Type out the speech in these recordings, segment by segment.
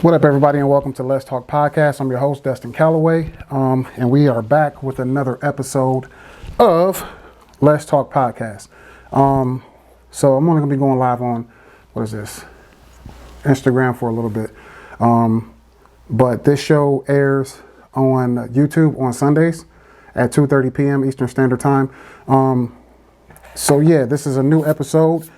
What up, everybody, and welcome to Let's Talk Podcast. I'm your host, Dustin Calloway, and we are back with another episode of Let's Talk Podcast. So I'm only going to be going live on, Instagram for a little bit. But this show airs on YouTube on Sundays at 2:30 p.m. Eastern Standard Time. So yeah, this is a new episode.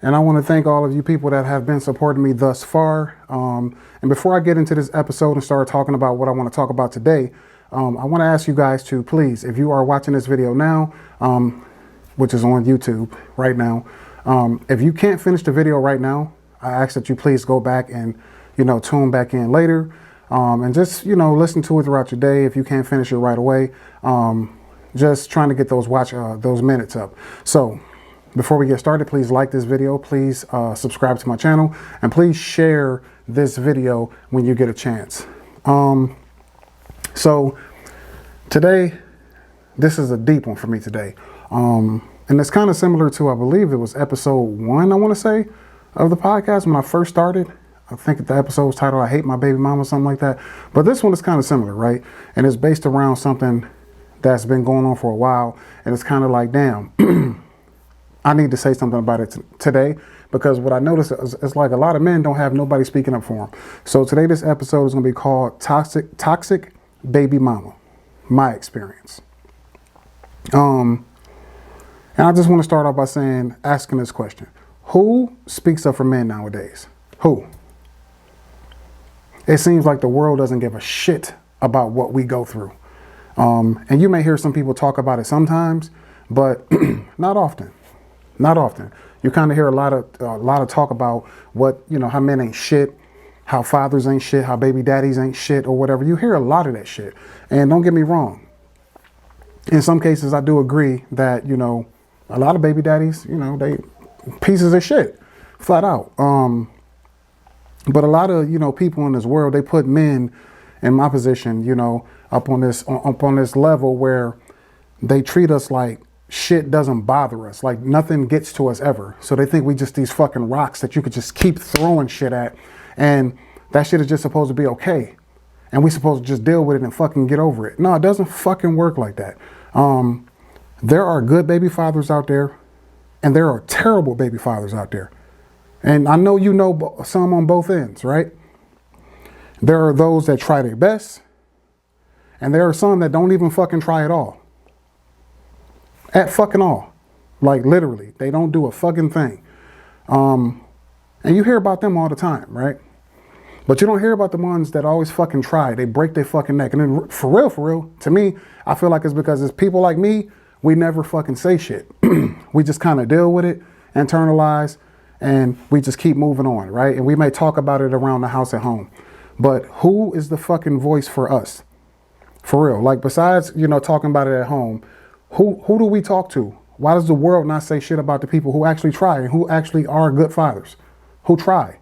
And I want to thank all of you people that have been supporting me thus far. And before I get into this episode and start talking about what I want to talk about today, I want to ask you guys to please, if you are watching this video now, which is on YouTube right now, if you can't finish the video right now, I ask that you please go back and, tune back in later, and just, listen to it throughout your day. If you can't finish it right away, just trying to get those minutes up. So before we get started, please like this video, please subscribe to my channel, and please share this video when you get a chance. So today, this is a deep one for me today. And it's kind of similar to, I believe it was episode 1, I want to say, of the podcast when I first started. I think the episode was titled, I Hate My Baby Mama, something like that. But this one is kind of similar, right? And it's based around something that's been going on for a while. And it's kind of like, damn, I need to say something about it today, because what I noticed is like a lot of men don't have nobody speaking up for them. So today, this episode is going to be called Toxic Baby Mama, my experience. And I just want to start off by asking this question. Who speaks up for men nowadays? Who? It seems like the world doesn't give a shit about what we go through. And you may hear some people talk about it sometimes, but not often. Not often. You kind of hear a lot of talk about what, how men ain't shit, how fathers ain't shit, how baby daddies ain't shit, or whatever. You hear a lot of that shit. And don't get me wrong. In some cases, I do agree that, a lot of baby daddies, they pieces of shit, flat out. But a lot of, people in this world, they put men in my position, up on this level where they treat us like shit doesn't bother us, like nothing gets to us ever. So they think we just these fucking rocks that you could just keep throwing shit at, and that shit is just supposed to be okay, and we supposed to just deal with it and fucking get over it. No, it doesn't fucking work like that. There are good baby fathers out there, and there are terrible baby fathers out there, and I know some on both ends, right? There are those that try their best, and there are some that don't even fucking try at all. At fucking all. Like literally, they don't do a fucking thing. And you hear about them all the time, right? But you don't hear about the ones that always fucking try. They break their fucking neck. And then for real, to me, I feel like it's because it's people like me, we never fucking say shit. We just kind of deal with it, internalize, and we just keep moving on, right? And we may talk about it around the house at home. But who is the fucking voice for us? For real. Like besides, talking about it at home, who do we talk to? Why does the world not say shit about the people who actually try and who actually are good fathers? Who try,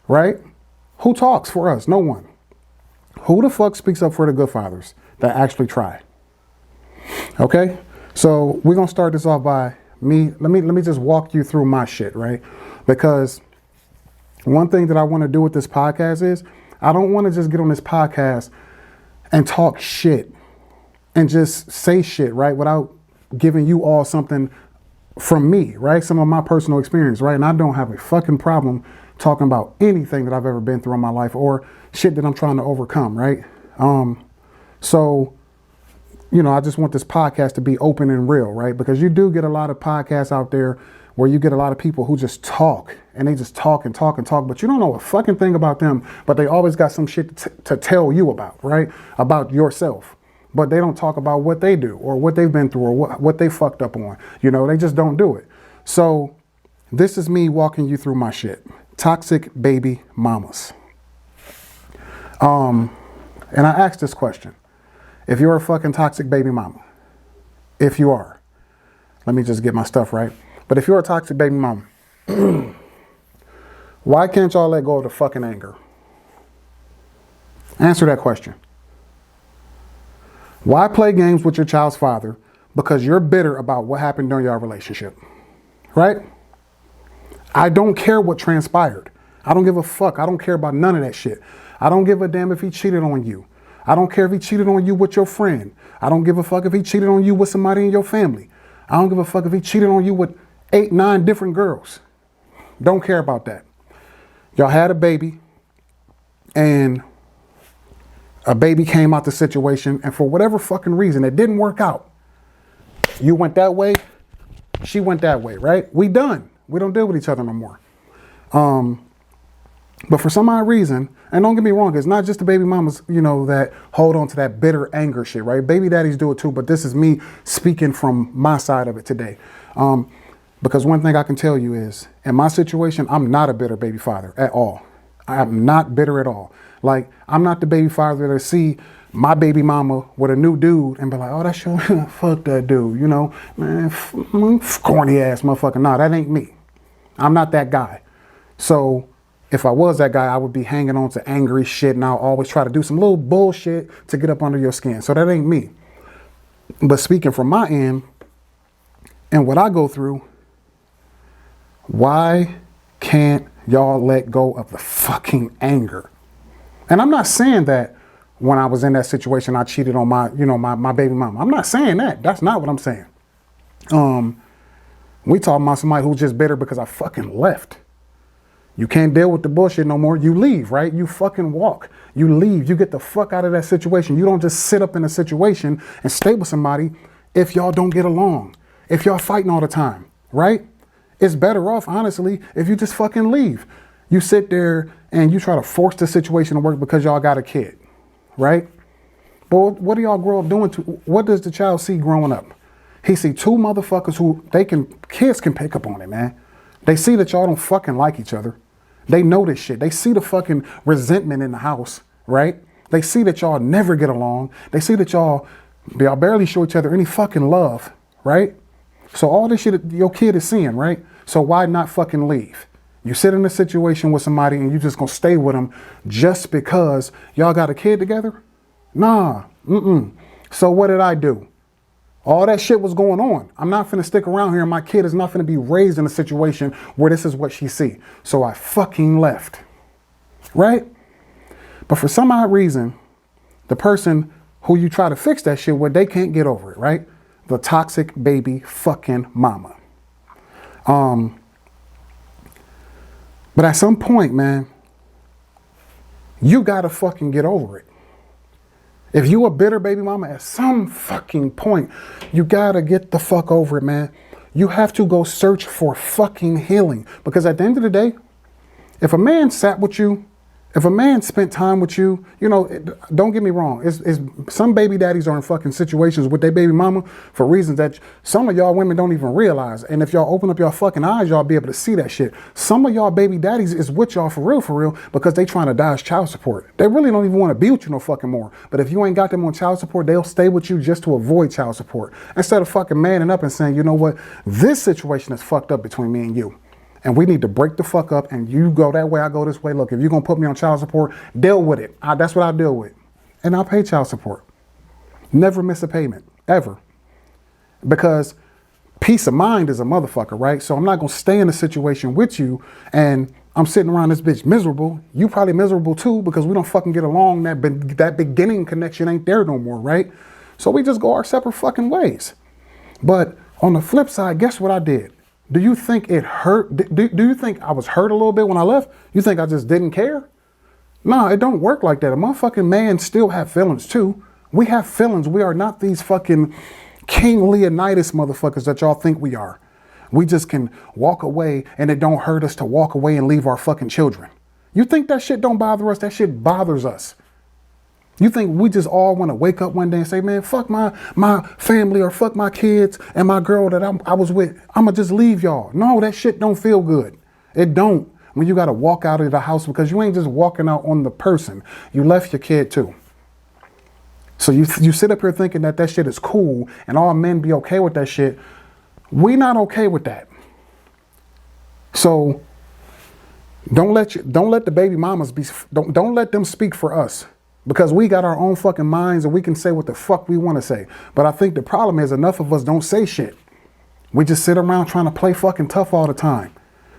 right? Who talks for us? No one. Who the fuck speaks up for the good fathers that actually try? Okay, so we're gonna start this off by me. Let me just walk you through my shit, right? Because one thing that I want to do with this podcast is I don't want to just get on this podcast and talk shit and just say shit, right, without giving you all something from me, right? Some of my personal experience, right? And I don't have a fucking problem talking about anything that I've ever been through in my life or shit that I'm trying to overcome, right? So, I just want this podcast to be open and real, right? Because you do get a lot of podcasts out there where you get a lot of people who just talk and they just talk and talk and talk, but you don't know a fucking thing about them, but they always got some shit to tell you about, right? About yourself. But they don't talk about what they do or what they've been through or what they fucked up on. They just don't do it. So this is me walking you through my shit. Toxic baby mamas. And I asked this question. If you're a fucking toxic baby mama, if you are, let me just get my stuff right. But if you're a toxic baby mama, why can't y'all let go of the fucking anger? Answer that question. Why play games with your child's father? Because you're bitter about what happened during your relationship, right? I don't care what transpired. I don't give a fuck. I don't care about none of that shit. I don't give a damn if he cheated on you. I don't care if he cheated on you with your friend. I don't give a fuck if he cheated on you with somebody in your family. I don't give a fuck if he cheated on you with 8, 9 different girls. Don't care about that. Y'all had a baby, and a baby came out the situation, and for whatever fucking reason, it didn't work out. You went that way, she went that way, right? We done. We don't deal with each other no more. But for some odd reason, and don't get me wrong, it's not just the baby mamas, you know, that hold on to that bitter anger shit, right? Baby daddies do it too, but this is me speaking from my side of it today. Because one thing I can tell you is, in my situation, I'm not a bitter baby father at all. I'm not bitter at all. Like, I'm not the baby father that see my baby mama with a new dude and be like, oh, that's your, fuck that dude, you know, man, corny ass motherfucker. Nah, that ain't me. I'm not that guy. So if I was that guy, I would be hanging on to angry shit, and I'll always try to do some little bullshit to get up under your skin. So that ain't me. But speaking from my end and what I go through, why can't y'all let go of the fucking anger? And I'm not saying that when I was in that situation, I cheated on my, you know, my baby mama. I'm not saying that. That's not what I'm saying. We talking about somebody who's just bitter because I fucking left. You can't deal with the bullshit no more. You leave, right? You fucking walk. You leave. You get the fuck out of that situation. You don't just sit up in a situation and stay with somebody if y'all don't get along, if y'all fighting all the time, right? It's better off, honestly, if you just fucking leave. You sit there and you try to force the situation to work because y'all got a kid, right? But what do y'all grow up doing? What does the child see growing up? He see 2 motherfuckers who kids can pick up on it, man. They see that y'all don't fucking like each other. They know this shit. They see the fucking resentment in the house, right? They see that y'all never get along. They see that y'all barely show each other any fucking love, right? So all this shit your kid is seeing, right? So why not fucking leave? You sit in a situation with somebody and you just gonna stay with them just because y'all got a kid together? Nah, So what did I do? All that shit was going on. I'm not finna stick around here, and my kid is not finna be raised in a situation where this is what she see. So I fucking left, right? But for some odd reason, the person who you try to fix that shit with, they can't get over it, right? The toxic baby fucking mama. But at some point, man, you gotta fucking get over it. If you a bitter baby mama, at some fucking point, you gotta get the fuck over it, man. You have to go search for fucking healing. Because at the end of the day, if a man sat with you, if a man spent time with you, you know, don't get me wrong. It's some baby daddies are in fucking situations with their baby mama for reasons that some of y'all women don't even realize. And if y'all open up your fucking eyes, y'all be able to see that shit. Some of y'all baby daddies is with y'all for real, because they trying to dodge child support. They really don't even want to be with you no fucking more. But if you ain't got them on child support, they'll stay with you just to avoid child support. Instead of fucking manning up and saying, you know what, this situation is fucked up between me and you. And we need to break the fuck up, and you go that way, I go this way. Look, if you're going to put me on child support, deal with it. That's what I deal with. And I'll pay child support. Never miss a payment, ever. Because peace of mind is a motherfucker, right? So I'm not going to stay in a situation with you, and I'm sitting around this bitch miserable. You probably miserable too, because we don't fucking get along. That beginning connection ain't there no more, right? So we just go our separate fucking ways. But on the flip side, guess what I did? Do you think it hurt? Do you think I was hurt a little bit when I left? You think I just didn't care? No, it don't work like that. A motherfucking man still have feelings too. We have feelings. We are not these fucking King Leonidas motherfuckers that y'all think we are. We just can walk away and it don't hurt us to walk away and leave our fucking children. You think that shit don't bother us? That shit bothers us. You think we just all want to wake up one day and say, man, fuck my family or fuck my kids and my girl that I was with. I'm going to just leave y'all. No, that shit don't feel good. It don't. When you got to walk out of the house, because you ain't just walking out on the person. You left your kid too. So you sit up here thinking that shit is cool and all men be okay with that shit. We not okay with that. So don't let the baby mamas don't let them speak for us. Because we got our own fucking minds and we can say what the fuck we want to say. But I think the problem is enough of us don't say shit. We just sit around trying to play fucking tough all the time.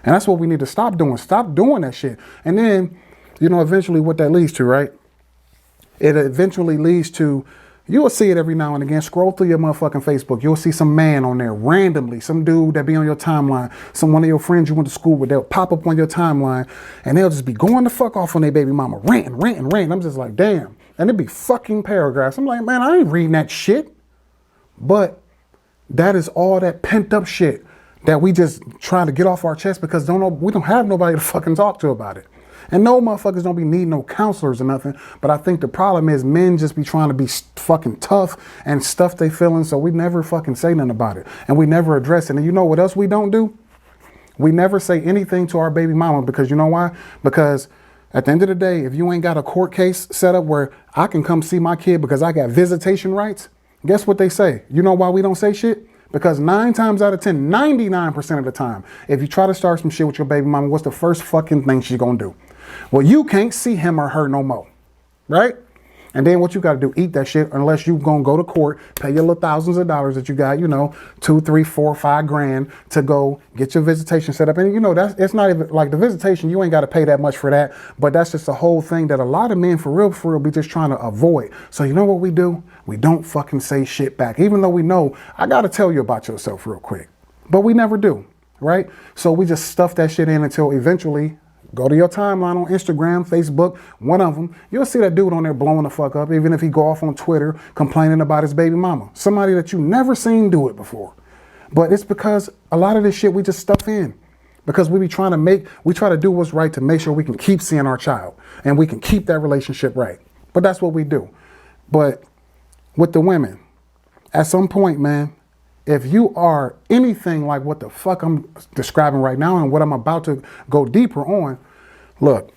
And that's what we need to stop doing. Stop doing that shit. And then you know, eventually what that leads to, right? It eventually leads to, you'll see it every now and again. Scroll through your motherfucking Facebook. You'll see some man on there randomly, some dude that be on your timeline, one of your friends you went to school with. They'll pop up on your timeline and they'll just be going the fuck off on their baby mama, ranting. I'm just like, damn. And it'd be fucking paragraphs. I'm like, man, I ain't reading that shit. But that is all that pent up shit that we just trying to get off our chest because we don't have nobody to fucking talk to about it. And no motherfuckers don't be needing no counselors or nothing. But I think the problem is men just be trying to be fucking tough and stuff they feeling. So we never fucking say nothing about it. And we never address it. And you know what else we don't do? We never say anything to our baby mama because you know why? Because at the end of the day, if you ain't got a court case set up where I can come see my kid because I got visitation rights, guess what they say? You know why we don't say shit? Because 9 times out of 10, 99% of the time, if you try to start some shit with your baby mama, what's the first fucking thing she's gonna do? Well, you can't see him or her no more, right? And then what you got to do, eat that shit unless you going to go to court, pay your little thousands of dollars that you got, you know, 2, 3, 4, 5 grand to go get your visitation set up. And, you know, it's not even like the visitation. You ain't got to pay that much for that. But that's just the whole thing that a lot of men for real, be just trying to avoid. So you know what we do? We don't fucking say shit back, even though we know I got to tell you about yourself real quick. But we never do, right? So we just stuff that shit in until eventually go to your timeline on Instagram, Facebook, one of them. You'll see that dude on there blowing the fuck up, even if he go off on Twitter complaining about his baby mama. Somebody that you never seen do it before. But it's because a lot of this shit we just stuff in. Because we try to do what's right to make sure we can keep seeing our child and we can keep that relationship right. But that's what we do. But with the women, at some point, man, if you are anything like what the fuck I'm describing right now and what I'm about to go deeper on, look,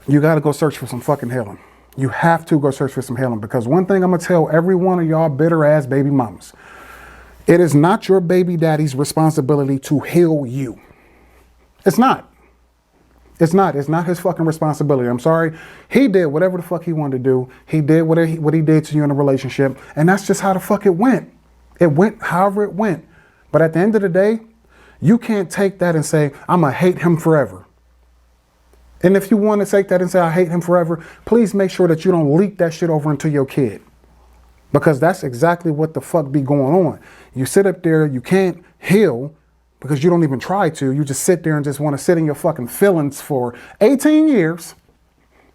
you got to go search for some fucking healing. You have to go search for some healing because one thing I'm going to tell every one of y'all bitter ass baby mamas, it is not your baby daddy's responsibility to heal you. It's not. It's not his fucking responsibility. I'm sorry. He did whatever the fuck he wanted to do. He did what he did to you in a relationship. And that's just how the fuck it went. It went however it went. But at the end of the day, you can't take that and say, I'm going to hate him forever. And if you want to take that and say, I hate him forever, please make sure that you don't leak that shit over into your kid. Because that's exactly what the fuck be going on. You sit up there, you can't heal because you don't even try to. You just sit there and just want to sit in your fucking feelings for 18 years,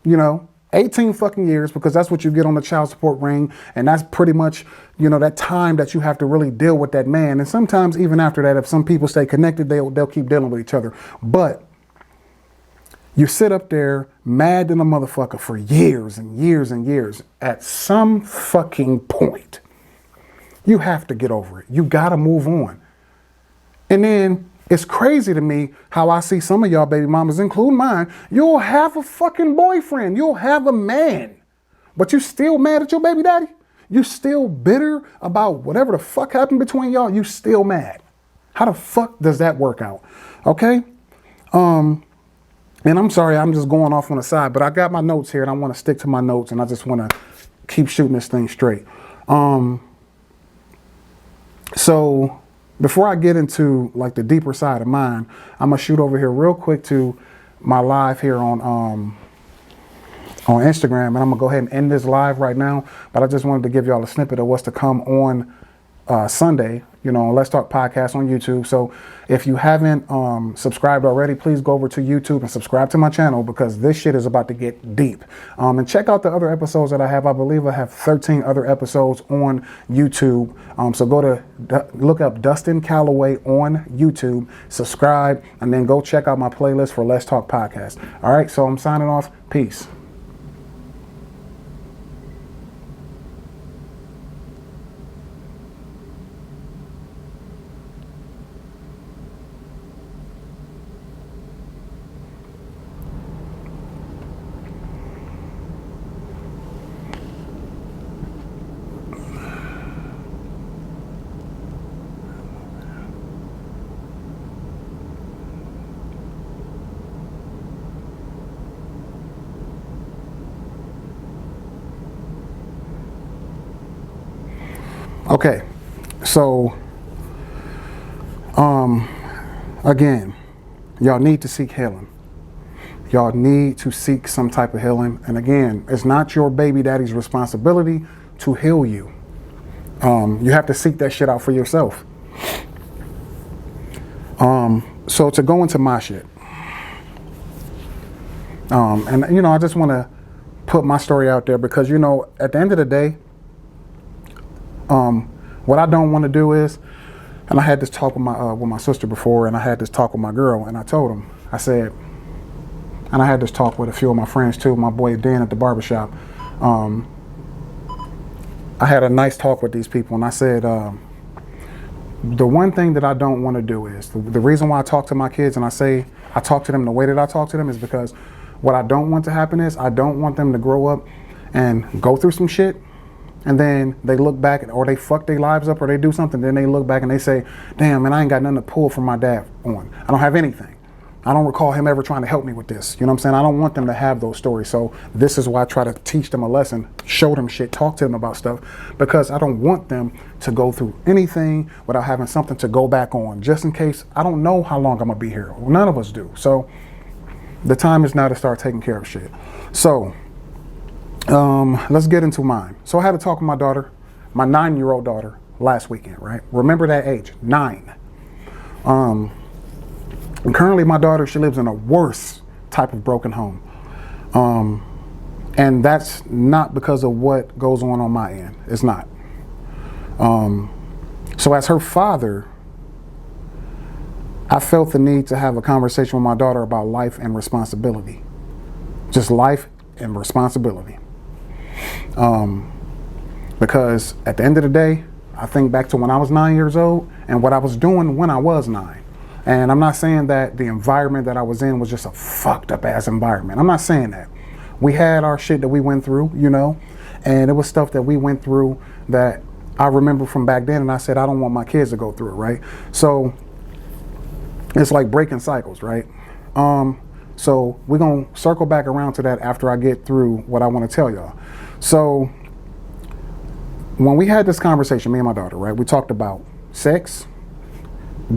you know. 18 fucking years, because that's what you get on the child support ring. And that's pretty much, you know, that time that you have to really deal with that man. And sometimes even after that, if some people stay connected, they'll keep dealing with each other. But you sit up there mad than a motherfucker for years and years and years. At some fucking point, you have to get over it. You got to move on. And then it's crazy to me how I see some of y'all baby mamas, including mine. You'll have a fucking boyfriend. You'll have a man. But you still mad at your baby daddy? You still bitter about whatever the fuck happened between y'all? You still mad? How the fuck does that work out? Okay? And I'm sorry, I'm just going off on the side, but I got my notes here and I want to stick to my notes and I just want to keep shooting this thing straight. So before I get into like the deeper side of mine, I'm gonna shoot over here real quick to my live here on Instagram, and I'm gonna go ahead and end this live right now. But I just wanted to give y'all a snippet of what's to come on Sunday, you know, on Let's Talk Podcast on YouTube. So if you haven't subscribed already, please go over to YouTube and subscribe to my channel because this shit is about to get deep. And check out the other episodes that I have. I believe I have 13 other episodes on YouTube. So go to look up Dustin Calloway on YouTube, subscribe, and then go check out my playlist for Let's Talk Podcast. All right, so I'm signing off. Peace. Okay, so again, y'all need to seek healing. Y'all need to seek some type of healing. And again, it's not your baby daddy's responsibility to heal you. You have to seek that shit out for yourself. So to go into my shit, and you know, I just want to put my story out there because, you know, at the end of the day, what I don't want to do is, and I had this talk with my sister before, and I had this talk with my girl, and I told him, I said, and I had this talk with a few of my friends too, my boy Dan at the barbershop. I had a nice talk with these people, and I said, the one thing that I don't want to do is, the reason why I talk to my kids and I say I talk to them the way that I talk to them is because what I don't want to happen is I don't want them to grow up and go through some shit and then they look back or they fuck their lives up or they do something, then they look back and they say, damn, man, I ain't got nothing to pull from my dad on. I don't have anything. I don't recall him ever trying to help me with this. You know what I'm saying? I don't want them to have those stories. So this is why I try to teach them a lesson, show them shit, talk to them about stuff, because I don't want them to go through anything without having something to go back on, just in case. I don't know how long I'm gonna be here. None of us do. So the time is now to start taking care of shit. So let's get into mine. So I had to talk with my daughter, my 9-year-old daughter, last weekend, right? Remember that age, 9. And currently my daughter, she lives in a worse type of broken home. And that's not because of what goes on my end. It's not. So as her father, I felt the need to have a conversation with my daughter about life and responsibility. Just life and responsibility. Because at the end of the day, I think back to when I was 9 years old and what I was doing when I was 9. And I'm not saying that the environment that I was in was just a fucked up ass environment. I'm not saying that. We had our shit that we went through, you know, and it was stuff that we went through that I remember from back then, and I said, I don't want my kids to go through it, right? So it's like breaking cycles, right? So we're gonna circle back around to that after I get through what I want to tell y'all. So when we had this conversation, me and my daughter, right, we talked about sex,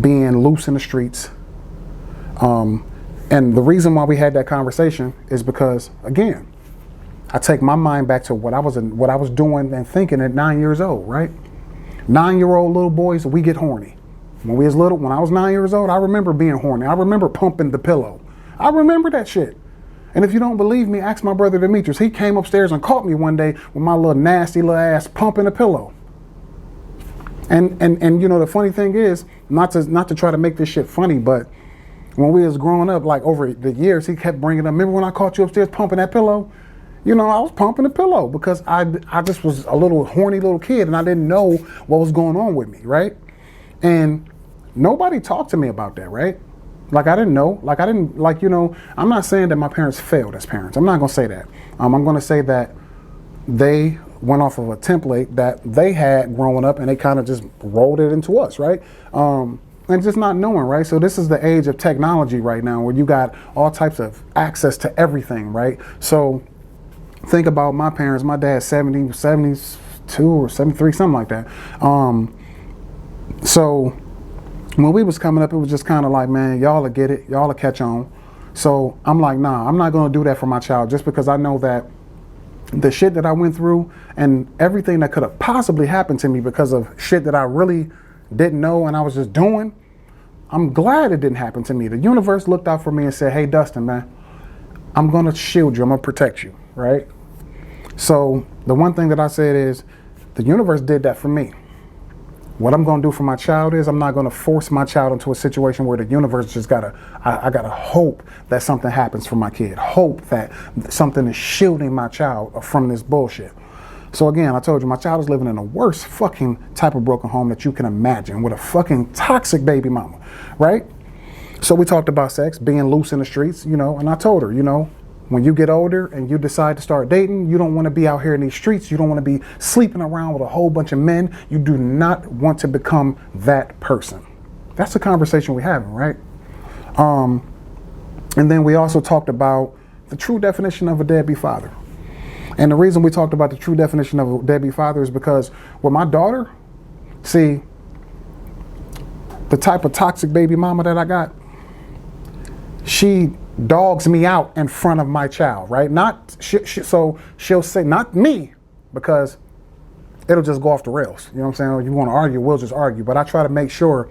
being loose in the streets. And the reason why we had that conversation is because, again, I take my mind back to what I was doing and thinking at 9 years old, right? 9-year-old little boys, we get horny. When I was 9 years old, I remember being horny. I remember pumping the pillow. I remember that shit. And if you don't believe me, ask my brother Demetrius. He came upstairs and caught me one day with my little nasty little ass pumping a pillow. And you know, the funny thing is, not to try to make this shit funny, but when we was growing up, like over the years, he kept bringing up, remember when I caught you upstairs pumping that pillow? You know, I was pumping the pillow because I just was a little horny little kid and I didn't know what was going on with me, right? And nobody talked to me about that, right? Like I didn't know, you know, I'm not saying that my parents failed as parents. I'm not gonna say that. I'm gonna say that they went off of a template that they had growing up and they kind of just rolled it into us, right? And just not knowing, right? So this is the age of technology right now where you got all types of access to everything, right? So think about my parents, my dad's 72 or 73, something like that. So when we was coming up, it was just kind of like, man, y'all will get it, y'all will catch on. So I'm like, nah, I'm not gonna do that for my child just because I know that the shit that I went through and everything that could have possibly happened to me because of shit that I really didn't know and I was just doing, I'm glad it didn't happen to me. The universe looked out for me and said, hey, Dustin, man, I'm gonna shield you, I'm gonna protect you, right? So the one thing that I said is, the universe did that for me. What I'm gonna do for my child is I'm not gonna force my child into a situation where the universe just I gotta hope that something happens for my kid. Hope that something is shielding my child from this bullshit. So again, I told you, my child is living in the worst fucking type of broken home that you can imagine with a fucking toxic baby mama, right? So we talked about sex, being loose in the streets, you know, and I told her, you know, when you get older and you decide to start dating, you don't want to be out here in these streets. You don't want to be sleeping around with a whole bunch of men. You do not want to become that person. That's the conversation we're having, right? And then we also talked about the true definition of a deadbeat father. And the reason we talked about the true definition of a deadbeat father is because with my daughter, see, the type of toxic baby mama that I got, she dogs me out in front of my child, right? Not so she'll say not me, because it'll just go off the rails. You know what I'm saying? You want to argue, we'll just argue. But I try to make sure,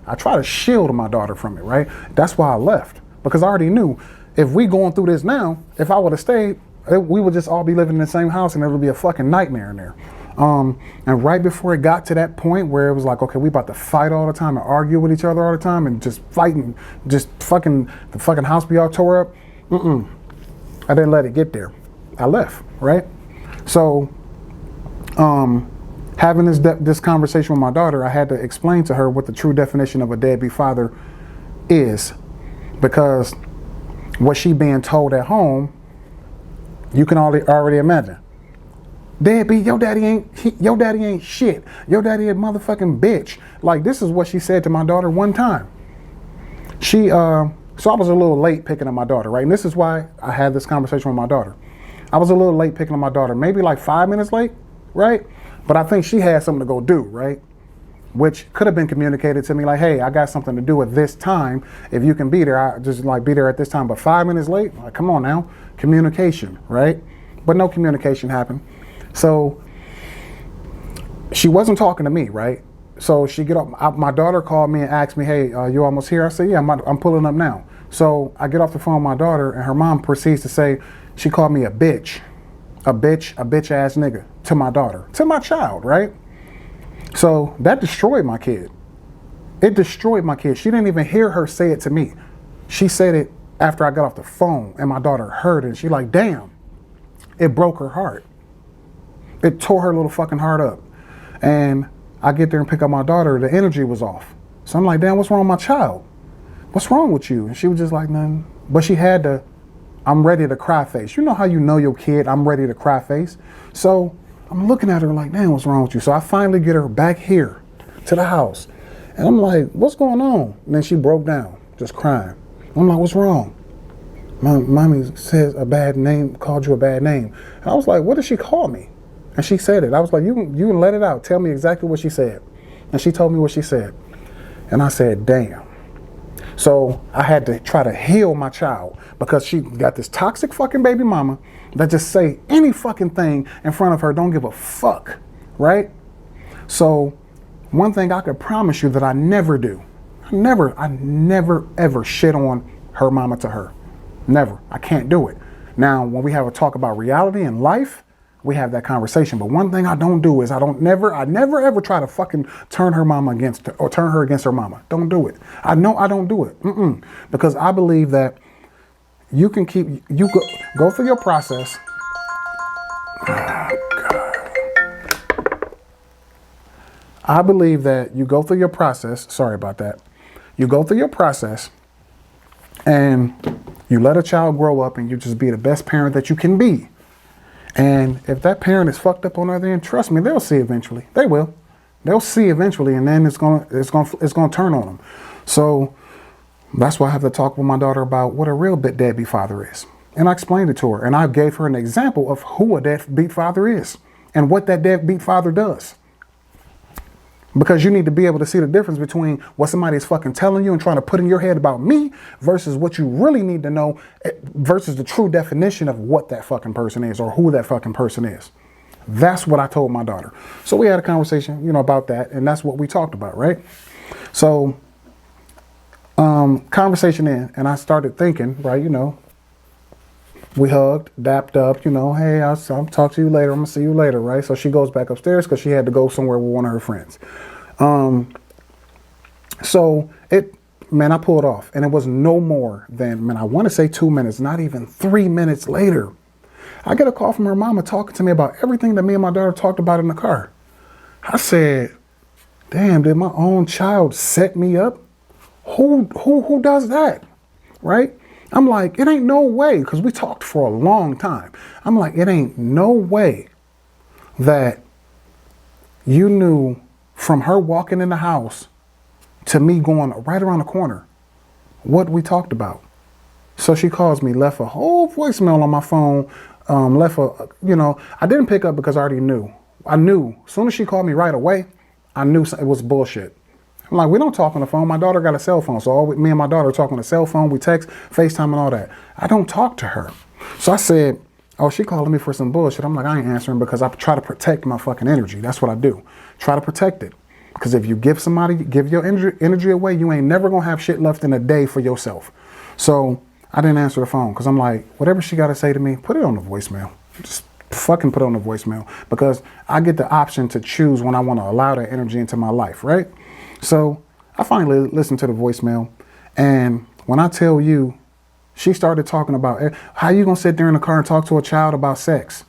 I try to shield my daughter from it, right? That's why I left, because I already knew if we going through this now, if I would have stayed, we would just all be living in the same house and it would be a fucking nightmare in there. And right before it got to that point where it was like, okay, we about to fight all the time and argue with each other all the time and just fighting, just fucking, the fucking house be all tore up. I didn't let it get there. I left, right? So, having this conversation with my daughter, I had to explain to her what the true definition of a deadbeat father is, because what she being told at home, you can already imagine. Deadbeat, your daddy ain't shit. Your daddy a motherfucking bitch. Like, this is what she said to my daughter one time. So I was a little late picking up my daughter, right? And this is why I had this conversation with my daughter. I was a little late picking up my daughter, maybe like 5 minutes late, right? But I think she had something to go do, right? Which could have been communicated to me like, hey, I got something to do at this time. If you can be there, I just like be there at this time. But 5 minutes late, like, come on now, communication, right? But no communication happened. So she wasn't talking to me, right? So she get up, my daughter called me and asked me, hey, you almost here? I said, yeah, I'm pulling up now. So I get off the phone with my daughter and her mom proceeds to say, she called me a bitch ass nigga to my daughter, to my child, right? So that destroyed my kid. It destroyed my kid. She didn't even hear her say it to me. She said it after I got off the phone and my daughter heard it. And she like, damn, it broke her heart. It tore her little fucking heart up. And I get there and pick up my daughter, the energy was off. So I'm like, damn, what's wrong with my child? What's wrong with you? And she was just like, nothing. But she had the, I'm ready to cry face. You know how you know your kid, I'm ready to cry face? So I'm looking at her like, damn, what's wrong with you? So I finally get her back here to the house. And I'm like, what's going on? And then she broke down, just crying. I'm like, what's wrong? Mommy says a bad name, called you a bad name. And I was like, what did she call me? And she said it. I was like, you can let it out. Tell me exactly what she said. And she told me what she said. And I said, damn. So I had to try to heal my child, because she got this toxic fucking baby mama that just say any fucking thing in front of her, don't give a fuck, right? So one thing I could promise you that I never do, I never ever shit on her mama to her. Never. I can't do it. Now, when we have a talk about reality and life, we have that conversation. But one thing I don't do is I never ever try to fucking turn her mama against her, or turn her against her mama. Don't do it. I know I don't do it. Because I believe that you can go through your process. Oh, God. I believe that you go through your process. Sorry about that. You go through your process and you let a child grow up and you just be the best parent that you can be. And if that parent is fucked up on the other end, trust me, they'll see eventually. They will. They'll see eventually, and then it's gonna turn on them. So that's why I have to talk with my daughter about what a real deadbeat father is. And I explained it to her, and I gave her an example of who a deadbeat father is and what that deadbeat father does. Because you need to be able to see the difference between what somebody is fucking telling you and trying to put in your head about me versus what you really need to know versus the true definition of what that fucking person is or who that fucking person is. That's what I told my daughter. So we had a conversation, about that, and that's what we talked about, right? So conversation in, and I started thinking, right, we hugged, dapped up, hey, I'll talk to you later. I'm gonna see you later, right? So she goes back upstairs because she had to go somewhere with one of her friends. So I pulled off, and it was no more than, I want to say 2 minutes, not even 3 minutes later, I get a call from her mama talking to me about everything that me and my daughter talked about in the car. I said, damn, did my own child set me up? Who does that, right? I'm like, it ain't no way, because we talked for a long time. I'm like, it ain't no way that you knew from her walking in the house to me going right around the corner what we talked about. So she calls me, left a whole voicemail on my phone, I didn't pick up because I already knew. I knew, as soon as she called me right away, I knew it was bullshit. I'm like, we don't talk on the phone. My daughter got a cell phone. So me and my daughter talk on the cell phone. We text, FaceTime and all that. I don't talk to her. So I said, oh, she calling me for some bullshit. I'm like, I ain't answering because I try to protect my fucking energy. That's what I do. Try to protect it. Because if you give your energy away, you ain't never going to have shit left in a day for yourself. So I didn't answer the phone because I'm like, whatever she got to say to me, put it on the voicemail. Just fucking put it on the voicemail because I get the option to choose when I want to allow that energy into my life, right? So I finally listened to the voicemail. And when I tell you, she started talking about how you going to sit there in the car and talk to a child about sex?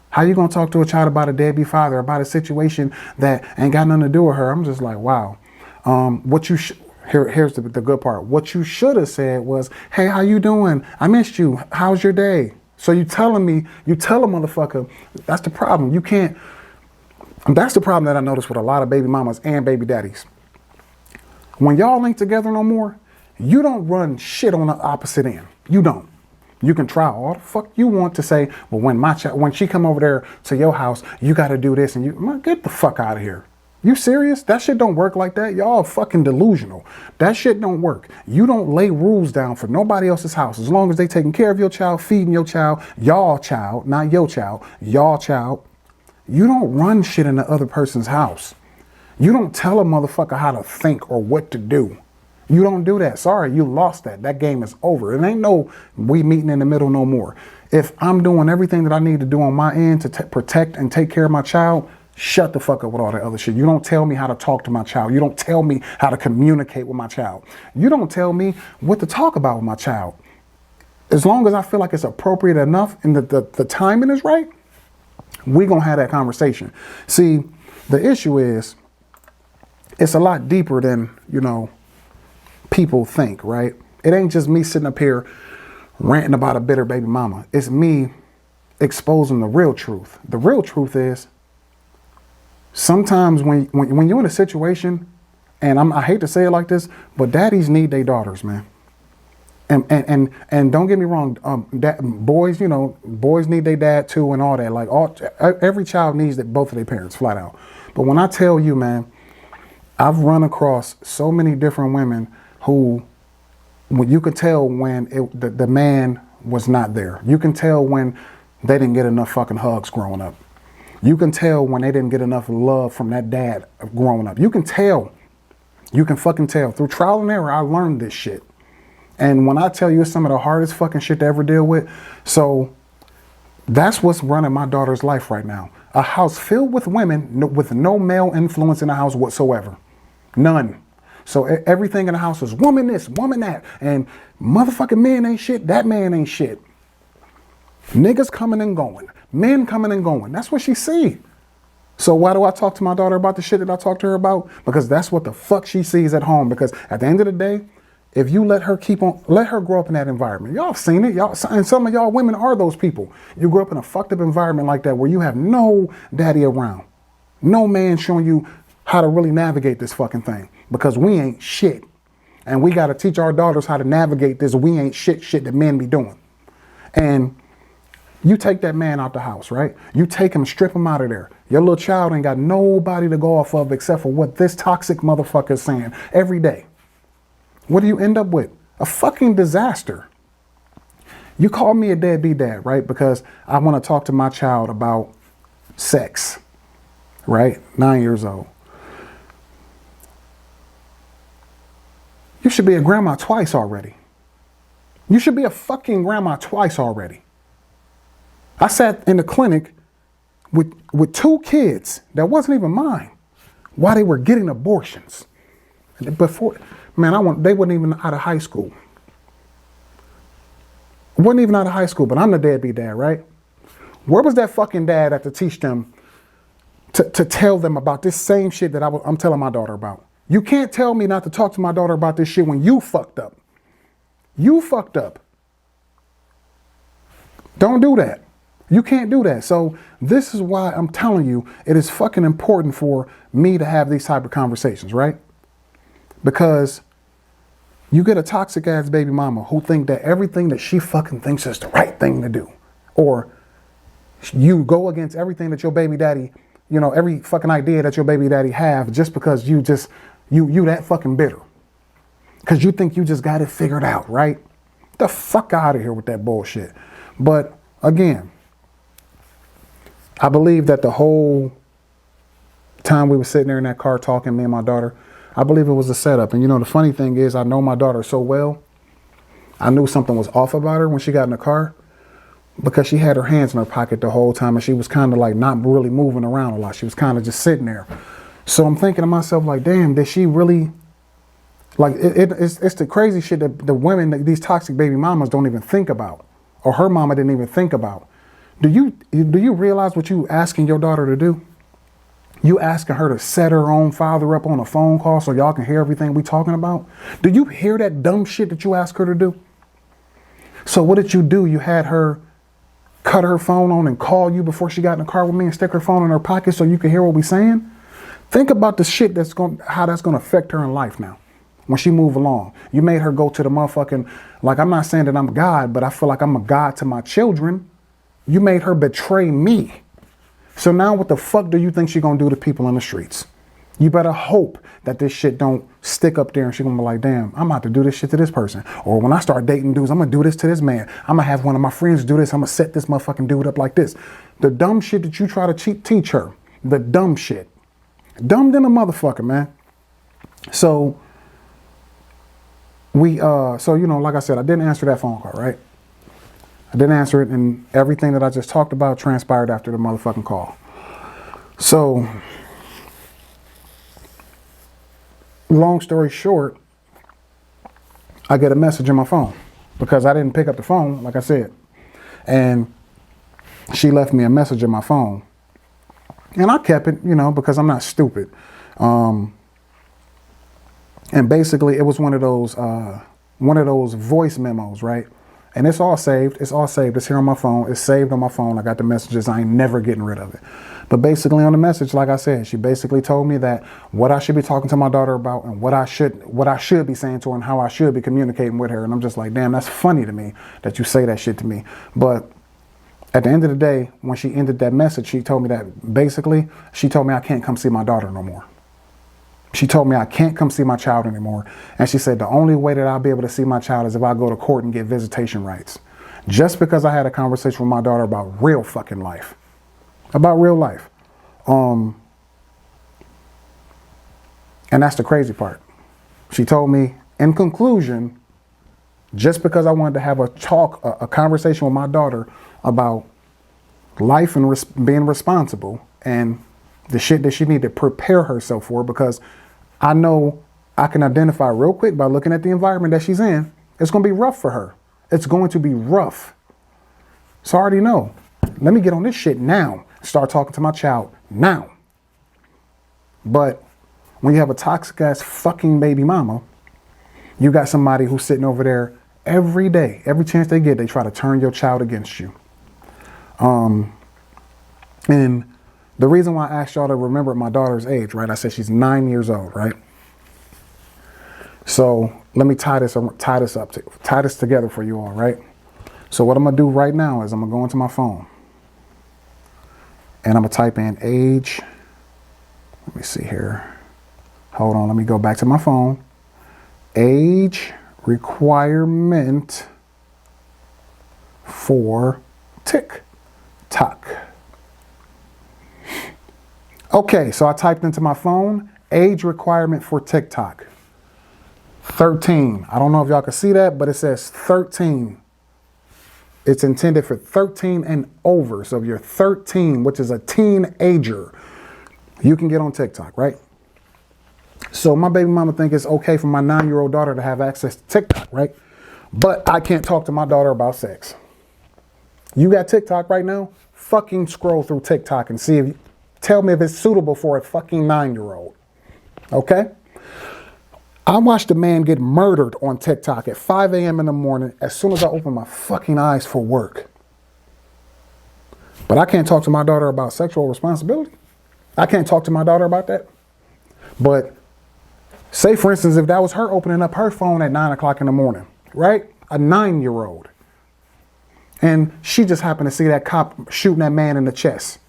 How you going to talk to a child about a deadbeat father, about a situation that ain't got nothing to do with her? I'm just like, wow. Here's the good part. What you should have said was, hey, how you doing? I missed you. How's your day? So you tell a motherfucker, that's the problem. That's the problem that I noticed with a lot of baby mamas and baby daddies. When y'all ain't together no more, you don't run shit on the opposite end. You don't. You can try all the fuck you want to say, well, when she come over there to your house, you got to do this, and get the fuck out of here. You serious? That shit don't work like that. Y'all fucking delusional. That shit don't work. You don't lay rules down for nobody else's house. As long as they taking care of your child, feeding your child, y'all child, not your child, y'all child. You don't run shit in the other person's house. You don't tell a motherfucker how to think or what to do. You don't do that. Sorry, you lost that. That game is over. It ain't no we meeting in the middle no more. If I'm doing everything that I need to do on my end to protect and take care of my child, shut the fuck up with all that other shit. You don't tell me how to talk to my child. You don't tell me how to communicate with my child. You don't tell me what to talk about with my child. As long as I feel like it's appropriate enough and the timing is right, we're going to have that conversation. See, the issue is, it's a lot deeper than, people think, right? It ain't just me sitting up here ranting about a bitter baby mama. It's me exposing the real truth. The real truth is sometimes when you're in a situation, and I hate to say it like this, but daddies need their daughters, man. And don't get me wrong, boys need their dad too and all that. Like every child needs both of their parents flat out. But when I tell you, man, I've run across so many different women who you could tell when the man was not there. You can tell when they didn't get enough fucking hugs growing up. You can tell when they didn't get enough love from that dad growing up. You can tell. You can fucking tell. Through trial and error, I learned this shit. And when I tell you it's some of the hardest fucking shit to ever deal with, so that's what's running my daughter's life right now. A house filled with women with no male influence in the house whatsoever. None. So everything in the house is woman this, woman that, and motherfucking man ain't shit, that man ain't shit. Niggas coming and going, men coming and going. That's what she see. So why do I talk to my daughter about the shit that I talk to her about? Because that's what the fuck she sees at home. Because at the end of the day, if you let her grow up in that environment, y'all have seen it, and some of y'all women are those people. You grew up in a fucked up environment like that where you have no daddy around, no man showing you how to really navigate this fucking thing, because we ain't shit. And we got to teach our daughters how to navigate this we ain't shit that men be doing. And you take that man out the house, right? You take him, strip him out of there. Your little child ain't got nobody to go off of except for what this toxic motherfucker is saying every day. What do you end up with? A fucking disaster. You call me a deadbeat dad, right? Because I want to talk to my child about sex, right? 9 years old. You should be a grandma twice already. You should be a fucking grandma twice already. I sat in the clinic with 2 kids that wasn't even mine while they were getting abortions. Before, man, they weren't even out of high school. Wasn't even out of high school, but I'm the deadbeat dad, right? Where was that fucking dad at to teach them, to tell them about this same shit that I'm telling my daughter about? You can't tell me not to talk to my daughter about this shit when you fucked up. You fucked up. Don't do that. You can't do that. So this is why I'm telling you, it is fucking important for me to have these type of conversations, right? Because you get a toxic ass baby mama who think that everything that she fucking thinks is the right thing to do. Or you go against everything that your baby daddy, every fucking idea that your baby daddy have just because you just You that fucking bitter. Because you think you just got it figured out, right? The fuck out of here with that bullshit. But again, I believe that the whole time we were sitting there in that car talking, me and my daughter, I believe it was a setup. And you know, the funny thing is, I know my daughter so well. I knew something was off about her when she got in the car, because she had her hands in her pocket the whole time, and she was kind of like not really moving around a lot. She was kind of just sitting there. So I'm thinking to myself, like, damn, did she really, like, it's the crazy shit that the women, these toxic baby mamas don't even think about, or her mama didn't even think about. Do you realize what you asking your daughter to do? You asking her to set her own father up on a phone call so y'all can hear everything we talking about? Do you hear that dumb shit that you ask her to do? So what did you do? You had her cut her phone on and call you before she got in the car with me and stick her phone in her pocket so you can hear what we saying? Think about the shit how that's gonna affect her in life now when she move along. You made her go to the motherfucking, like, I'm not saying that I'm God, but I feel like I'm a God to my children. You made her betray me. So now what the fuck do you think she gonna do to people in the streets? You better hope that this shit don't stick up there and she gonna be like, damn, I'm about to do this shit to this person. Or when I start dating dudes, I'm gonna do this to this man. I'm gonna have one of my friends do this. I'm gonna set this motherfucking dude up like this. The dumb shit that you try to teach her, the dumb shit. Dumb than a motherfucker, man. So so you know, like I said, I didn't answer that phone call, right? I didn't answer it, and everything that I just talked about transpired after the motherfucking call. So, long story short, I get a message in my phone because I didn't pick up the phone, like I said. And she left me a message in my phone. And I kept it, you know, because I'm not stupid. And basically, it was one of those voice memos, right? And it's all saved. It's all saved. It's here on my phone. It's saved on my phone. I got the messages. I ain't never getting rid of it. But basically on the message, like I said, she basically told me that what I should be talking to my daughter about and what I should be saying to her and how I should be communicating with her. And I'm just like, damn, that's funny to me that you say that shit to me. But at the end of the day, when she ended that message, she told me that basically, she told me I can't come see my daughter no more. She told me I can't come see my child anymore. And she said the only way that I'll be able to see my child is if I go to court and get visitation rights. Just because I had a conversation with my daughter about real fucking life. About real life. And that's the crazy part. She told me, in conclusion, just because I wanted to have a conversation with my daughter about life and being responsible and the shit that she needed to prepare herself for, because I know I can identify real quick by looking at the environment that she's in. It's going to be rough for her. It's going to be rough. So I already know. Let me get on this shit now. Start talking to my child now. But when you have a toxic ass fucking baby mama, you got somebody who's sitting over there every day, every chance they get, they try to turn your child against you. And the reason why I asked y'all to remember my daughter's age, right? I said she's 9 years old, right? So let me tie this together for you all, right? So what I'm gonna do right now is I'm gonna go into my phone and I'm gonna type in age. Let me see here. Hold on, let me go back to my phone. Age requirement for TikTok. Okay, so I typed into my phone, age requirement for TikTok, 13. I don't know if y'all can see that, but it says 13. It's intended for 13 and over. So if you're 13, which is a teenager, you can get on TikTok, right? So my baby mama think it's okay for my 9-year-old daughter to have access to TikTok, right? But I can't talk to my daughter about sex. You got TikTok right now? Fucking scroll through TikTok and see if tell me if it's suitable for a fucking 9-year-old. Okay? I watched a man get murdered on TikTok at 5 a.m. in the morning as soon as I opened my fucking eyes for work. But I can't talk to my daughter about sexual responsibility. I can't talk to my daughter about that. But say, for instance, if that was her opening up her phone at 9 o'clock in the morning, right? A 9-year-old. And she just happened to see that cop shooting that man in the chest.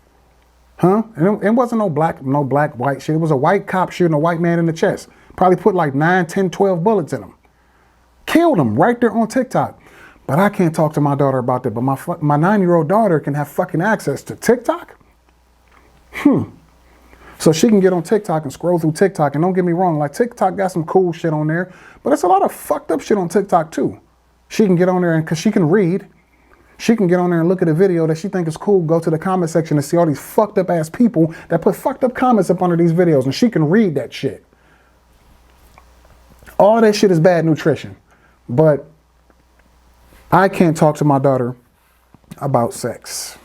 Huh? And it wasn't no black, white shit. It was a white cop shooting a white man in the chest. Probably put like 9, 10, 12 bullets in them. Killed them right there on TikTok. But I can't talk to my daughter about that. But my 9-year-old daughter can have fucking access to TikTok? So she can get on TikTok and scroll through TikTok. And don't get me wrong, like TikTok got some cool shit on there, but it's a lot of fucked up shit on TikTok too. She can get on there and because she can read, she can get on there and look at a video that she think is cool, go to the comment section and see all these fucked up ass people that put fucked up comments up under these videos, and she can read that shit. All that shit is bad nutrition. But I can't talk to my daughter about sex.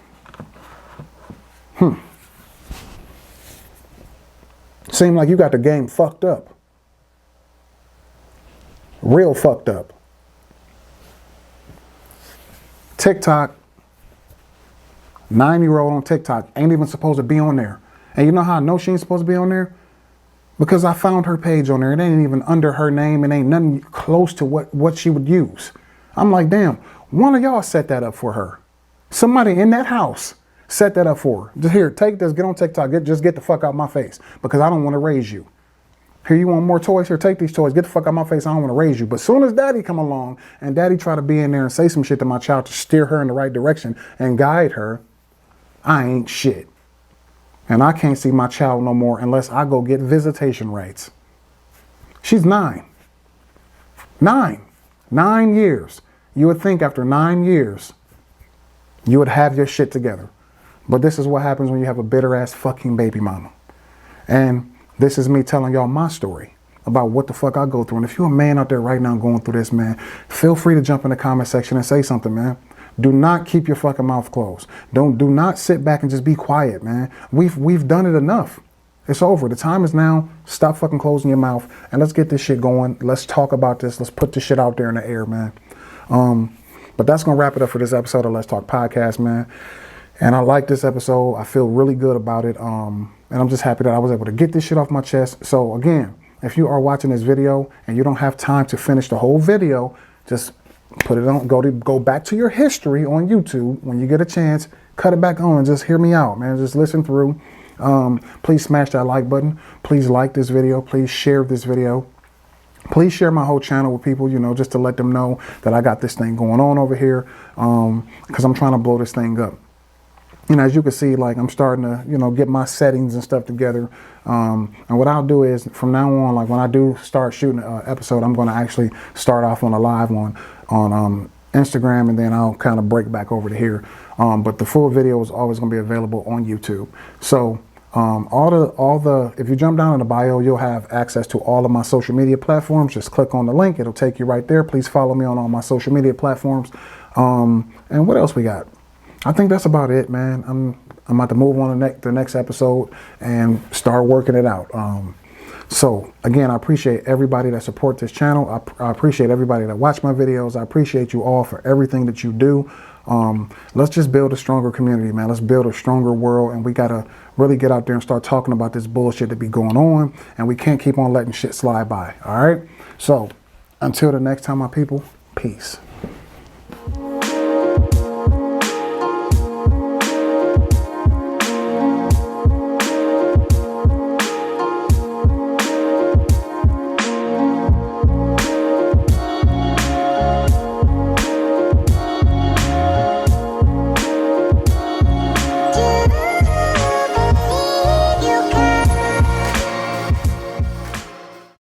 Seem like you got the game fucked up. Real fucked up. TikTok, 9-year-old on TikTok, ain't even supposed to be on there. And you know how I know she ain't supposed to be on there? Because I found her page on there. It ain't even under her name. It ain't nothing close to what she would use. I'm like, damn, one of y'all set that up for her. Somebody in that house set that up for her. Just here, take this, get on TikTok, just get the fuck out my face because I don't want to raise you. Here, you want more toys? Here, take these toys, get the fuck out my face. I don't want to raise you. But soon as daddy come along and daddy try to be in there and say some shit to my child to steer her in the right direction and guide her, I ain't shit. And I can't see my child no more unless I go get visitation rights. She's 9. 9 years. You would think after 9 years, you would have your shit together. But this is what happens when you have a bitter ass fucking baby mama. And this is me telling y'all my story about what the fuck I go through. And if you're a man out there right now going through this, man, feel free to jump in the comment section and say something, man. Do not keep your fucking mouth closed. Do not sit back and just be quiet, man. We've done it enough. It's over. The time is now. Stop fucking closing your mouth and let's get this shit going. Let's talk about this. Let's put this shit out there in the air, man. But that's gonna wrap it up for this episode of Let's Talk Podcast, man. And I like this episode. I feel really good about it. And I'm just happy that I was able to get this shit off my chest. So again, if you are watching this video and you don't have time to finish the whole video, just put it on, go back to your history on YouTube. When you get a chance, cut it back on and just hear me out, man. Just listen through. Please smash that like button. Please like this video. Please share this video. Please share my whole channel with people, you know, just to let them know that I got this thing going on over here. Because I'm trying to blow this thing up. You know, as you can see, like I'm starting to, you know, get my settings and stuff together. And what I'll do is from now on, like when I do start shooting an episode, I'm going to actually start off on a live one on Instagram, and then I'll kind of break back over to here. But the full video is always going to be available on YouTube. So if you jump down in the bio, you'll have access to all of my social media platforms. Just click on the link. It'll take you right there. Please follow me on all my social media platforms. And what else we got? I think that's about it, man. I'm about to move on to the next episode and start working it out. So again, I appreciate everybody that support this channel. I appreciate everybody that watch my videos. I appreciate you all for everything that you do. Let's just build a stronger community, man. Let's build a stronger world, and we gotta really get out there and start talking about this bullshit that be going on, and we can't keep on letting shit slide by. All right. So until the next time, my people, peace.